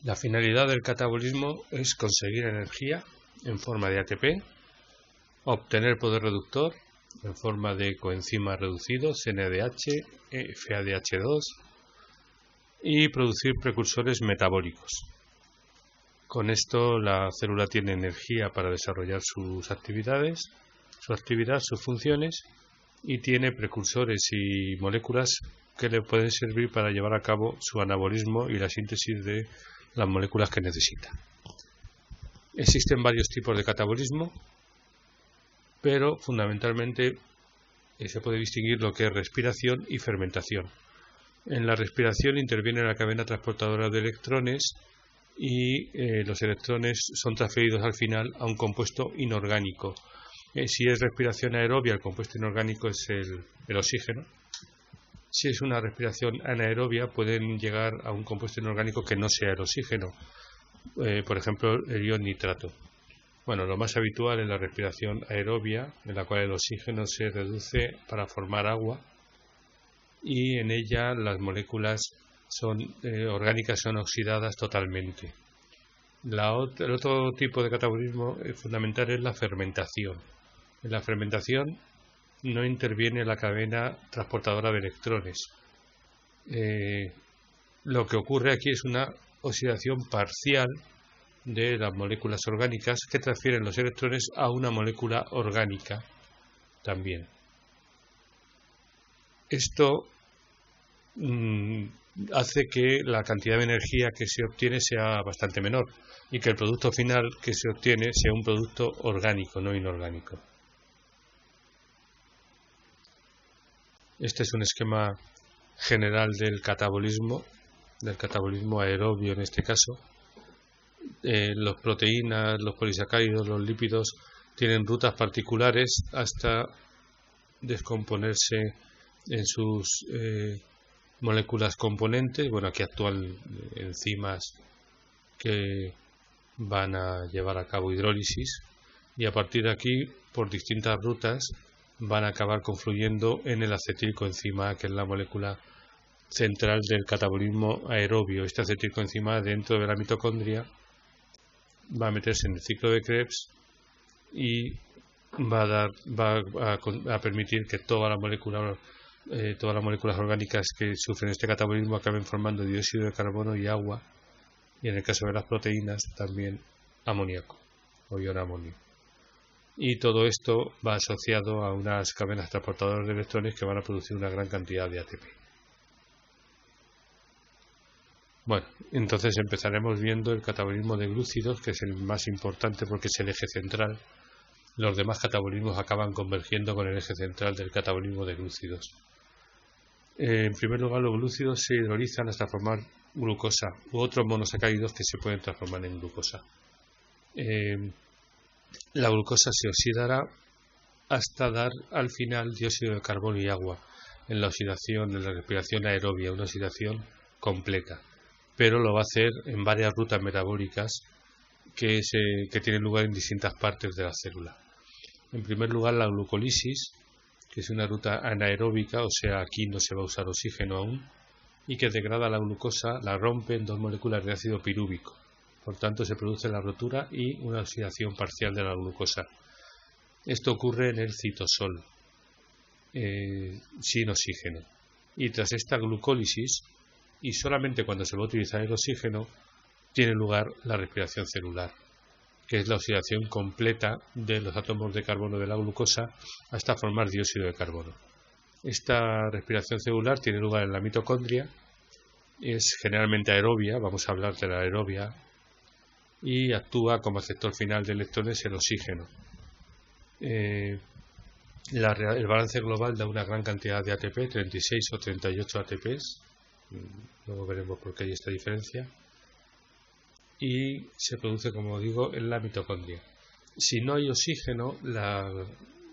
La finalidad del catabolismo es conseguir energía en forma de ATP, obtener poder reductor en forma de coenzimas reducidos, NADH, FADH2, y producir precursores metabólicos. Con esto la célula tiene energía para desarrollar sus actividades, sus funciones, y tiene precursores y moléculas que le pueden servir para llevar a cabo su anabolismo y la síntesis de las moléculas que necesita. Existen varios tipos de catabolismo, pero fundamentalmente se puede distinguir lo que es respiración y fermentación. En la respiración interviene la cadena transportadora de electrones y los electrones son transferidos al final a un compuesto inorgánico. Si es respiración aerobia, el compuesto inorgánico es el oxígeno. Si es una respiración anaerobia, pueden llegar a un compuesto inorgánico que no sea el oxígeno, por ejemplo, el ion nitrato. Bueno, lo más habitual es la respiración aerobia, en la cual el oxígeno se reduce para formar agua, y en ella las moléculas orgánicas son oxidadas totalmente. El otro tipo de catabolismo fundamental es la fermentación. En la fermentación no interviene la cadena transportadora de electrones. Lo que ocurre aquí es una oxidación parcial de las moléculas orgánicas que transfieren los electrones a una molécula orgánica también. Esto hace que la cantidad de energía que se obtiene sea bastante menor y que el producto final que se obtiene sea un producto orgánico, no inorgánico. Este es un esquema general del catabolismo aerobio en este caso. Las proteínas, los polisacáridos, los lípidos tienen rutas particulares hasta descomponerse en sus moléculas componentes. Bueno, aquí actúan enzimas que van a llevar a cabo hidrólisis y a partir de aquí, por distintas rutas, van a acabar confluyendo en el acetilcoenzima A, que es la molécula central del catabolismo aerobio. Este acetilcoenzima A, dentro de la mitocondria, va a meterse en el ciclo de Krebs y va a permitir que todas las moléculas orgánicas que sufren este catabolismo acaben formando dióxido de carbono y agua, y en el caso de las proteínas también amoníaco o ion amonio. Y todo esto va asociado a unas cadenas transportadoras de electrones que van a producir una gran cantidad de ATP. Bueno, entonces empezaremos viendo el catabolismo de glúcidos, que es el más importante porque es el eje central. Los demás catabolismos acaban convergiendo con el eje central del catabolismo de glúcidos. En primer lugar, los glúcidos se hidrolizan hasta formar glucosa u otros monosacáridos que se pueden transformar en glucosa. La glucosa se oxidará hasta dar al final dióxido de carbono y agua en la oxidación, en la respiración aerobia, una oxidación completa, pero lo va a hacer en varias rutas metabólicas que tienen lugar en distintas partes de la célula. En primer lugar, la glucólisis, que es una ruta anaeróbica, o sea, aquí no se va a usar oxígeno aún, y que degrada la glucosa, la rompe en dos moléculas de ácido pirúvico. Por tanto, se produce la rotura y una oxidación parcial de la glucosa. Esto ocurre en el citosol, sin oxígeno. Y tras esta glucólisis, y solamente cuando se va a utilizar el oxígeno, tiene lugar la respiración celular, que es la oxidación completa de los átomos de carbono de la glucosa hasta formar dióxido de carbono. Esta respiración celular tiene lugar en la mitocondria, es generalmente aerobia, vamos a hablar de la aerobia, y actúa como aceptor final de electrones el oxígeno. El balance global da una gran cantidad de ATP, 36 o 38 ATPs, luego veremos por qué hay esta diferencia, y se produce, como digo, en la mitocondria. Si no hay oxígeno,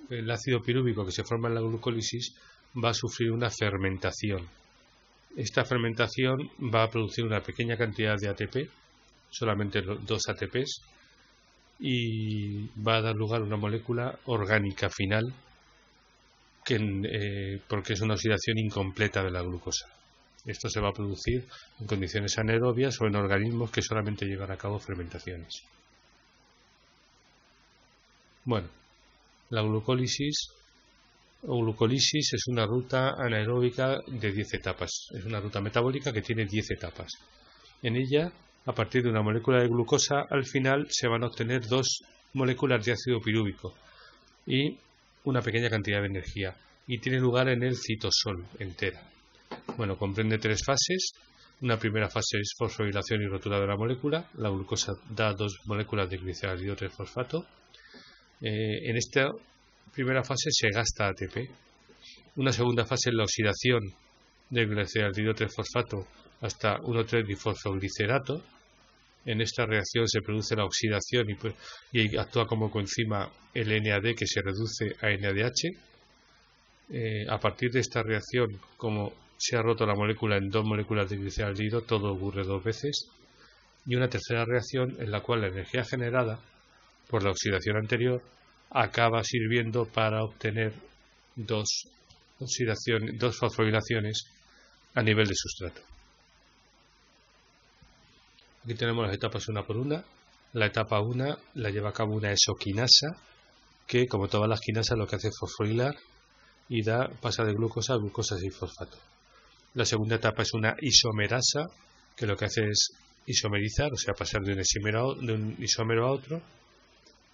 el ácido pirúvico que se forma en la glucólisis va a sufrir una fermentación. Esta fermentación va a producir una pequeña cantidad de ATP, solamente 2 ATPs, y va a dar lugar a una molécula orgánica final porque es una oxidación incompleta de la glucosa. Esto se va a producir en condiciones anaerobias o en organismos que solamente llevan a cabo fermentaciones. Bueno, la glucólisis o glucólisis es una ruta anaeróbica de 10 etapas. Es una ruta metabólica que tiene 10 etapas. En ella, a partir de una molécula de glucosa, al final se van a obtener 2 moléculas de ácido pirúvico y una pequeña cantidad de energía. Y tiene lugar en el citosol entera. Bueno, comprende 3 fases. Una primera fase es fosforilación y rotura de la molécula. La glucosa da 2 moléculas de gliceraldehído 3-fosfato. En esta primera fase se gasta ATP. Una segunda fase es la oxidación del gliceraldehído 3-fosfato hasta 1,3-difosfoglicerato. En esta reacción se produce la oxidación y actúa como coenzima el NAD, que se reduce a NADH. A partir de esta reacción, como se ha roto la molécula en 2 moléculas de gliceraldehído, todo ocurre 2 veces. Y una tercera reacción en la cual la energía generada por la oxidación anterior acaba sirviendo para obtener 2 fosforilaciones a nivel de sustrato. Aquí tenemos las etapas una por una. La etapa 1 la lleva a cabo una exoquinasa, que como todas las quinasas lo que hace es fosforilar y pasa de glucosa a glucosa 6-fosfato. La segunda etapa es una isomerasa, que lo que hace es isomerizar, o sea, pasar de un isómero a otro,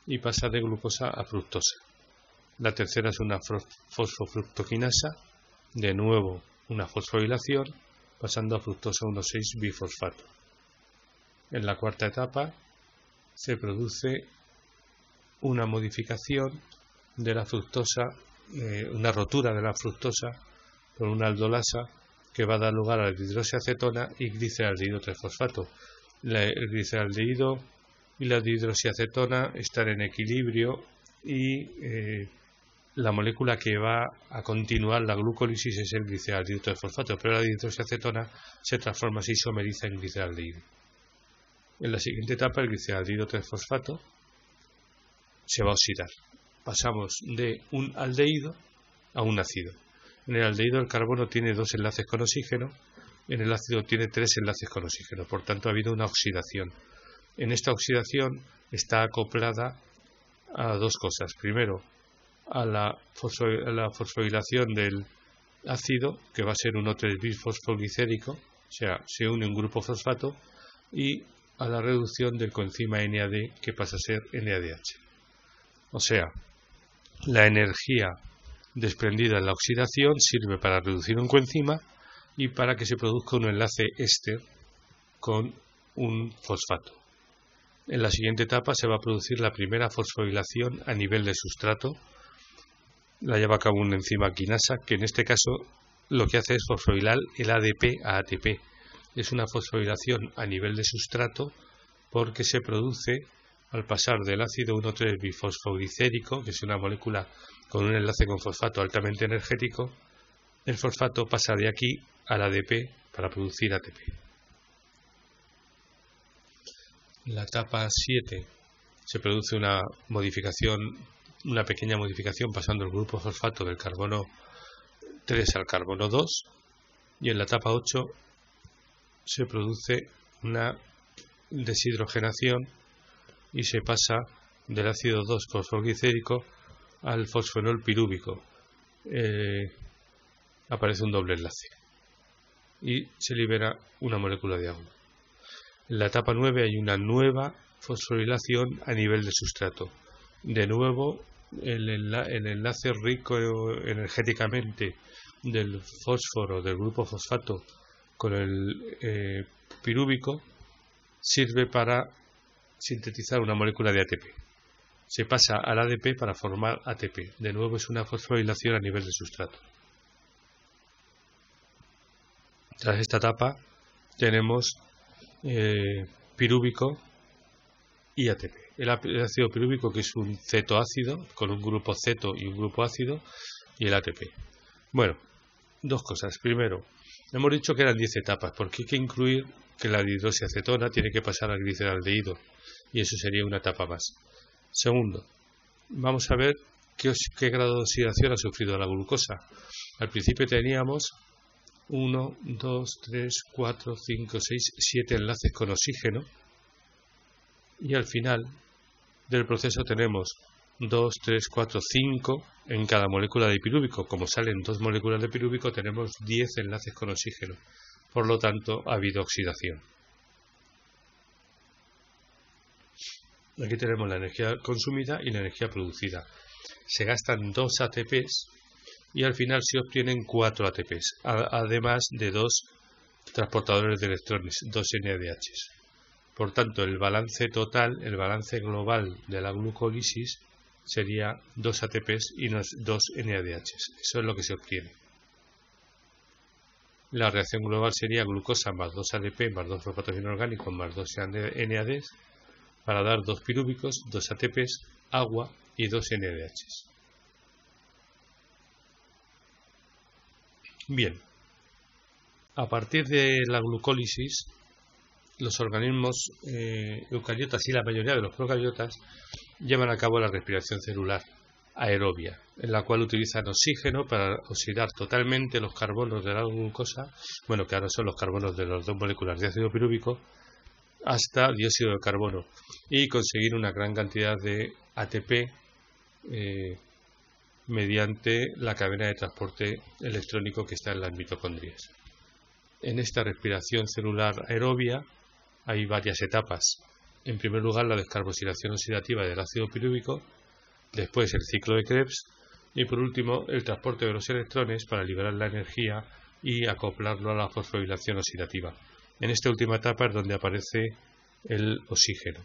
y pasa de glucosa a fructosa. La tercera es una fosfofructoquinasa, de nuevo una fosforilación, pasando a fructosa 1,6-bifosfato. En la cuarta etapa se produce una modificación de la fructosa, una rotura de la fructosa por una aldolasa que va a dar lugar a la dihidroxiacetona y gliceraldehído 3-fosfato. El gliceraldehído y la dihidroxiacetona están en equilibrio y la molécula que va a continuar la glucólisis es el gliceraldehído 3-fosfato, pero la dihidroxiacetona se transforma, se isomeriza en gliceraldehído. En la siguiente etapa, el gliceraldehído 3-fosfato se va a oxidar. Pasamos de un aldehído a un ácido. En el aldehído el carbono tiene 2 enlaces con oxígeno, en el ácido tiene 3 enlaces con oxígeno, por tanto ha habido una oxidación. En esta oxidación está acoplada a 2 cosas. Primero, a la fosforilación del ácido, que va a ser 1,3-bisfosfoglicérico, o sea, se une un grupo fosfato, y a la reducción del coenzima NAD, que pasa a ser NADH. O sea, la energía desprendida en la oxidación sirve para reducir un coenzima y para que se produzca un enlace éster con un fosfato. En la siguiente etapa se va a producir la primera fosforilación a nivel de sustrato. La lleva a cabo una enzima quinasa, que en este caso lo que hace es fosforilar el ADP a ATP. Es una fosforilación a nivel de sustrato porque se produce al pasar del ácido 1,3-bifosfoglicérico, que es una molécula con un enlace con fosfato altamente energético. El fosfato pasa de aquí al ADP para producir ATP. En la etapa 7 se produce una pequeña modificación pasando el grupo fosfato del carbono 3 al carbono 2, y en la etapa 8 se produce una deshidrogenación y se pasa del ácido 2-fosfoglicérico al fosfenol pirúvico. Aparece un doble enlace y se libera una molécula de agua. En la etapa 9 hay una nueva fosforilación a nivel de sustrato. De nuevo, el enlace rico energéticamente del fósforo del grupo fosfato con el pirúvico sirve para sintetizar una molécula de ATP. Se pasa al ADP para formar ATP. De nuevo es una fosforilación a nivel de sustrato. Tras esta etapa tenemos pirúvico y ATP. El ácido pirúvico, que es un cetoácido con un grupo ceto y un grupo ácido, y el ATP. Bueno, 2 cosas. Primero, hemos dicho que eran 10 etapas, porque hay que incluir que la dihidroxiacetona tiene que pasar al gliceraldehído, y eso sería una etapa más. Segundo, vamos a ver qué grado de oxidación ha sufrido la glucosa. Al principio teníamos 1, 2, 3, 4, 5, 6, 7 enlaces con oxígeno, y al final del proceso tenemos 2, 3, 4, 5 en cada molécula de pirúvico. Como salen 2 moléculas de pirúvico, tenemos 10 enlaces con oxígeno. Por lo tanto, ha habido oxidación. Aquí tenemos la energía consumida y la energía producida. Se gastan 2 ATPs y al final se obtienen 4 ATPs, además de 2 transportadores de electrones, 2 NADHs. Por tanto, el balance total, el balance global de la glucólisis sería 2 ATPs y 2 NADHs. Eso es lo que se obtiene. La reacción global sería glucosa más 2 ADP más 2 fosfatos inorgánicos más 2 NADs para dar 2 pirúvicos, 2 ATPs, agua y 2 NADHs. Bien, a partir de la glucólisis, los organismos eucariotas y la mayoría de los procariotas llevan a cabo la respiración celular aerobia, en la cual utilizan oxígeno para oxidar totalmente los carbonos de la glucosa, bueno, que ahora son los carbonos de las 2 moléculas de ácido pirúvico, hasta dióxido de carbono, y conseguir una gran cantidad de ATP mediante la cadena de transporte electrónico que está en las mitocondrias. En esta respiración celular aerobia hay varias etapas. En primer lugar, la descarboxilación oxidativa del ácido pirúvico, después el ciclo de Krebs y por último el transporte de los electrones para liberar la energía y acoplarlo a la fosforilación oxidativa. En esta última etapa es donde aparece el oxígeno.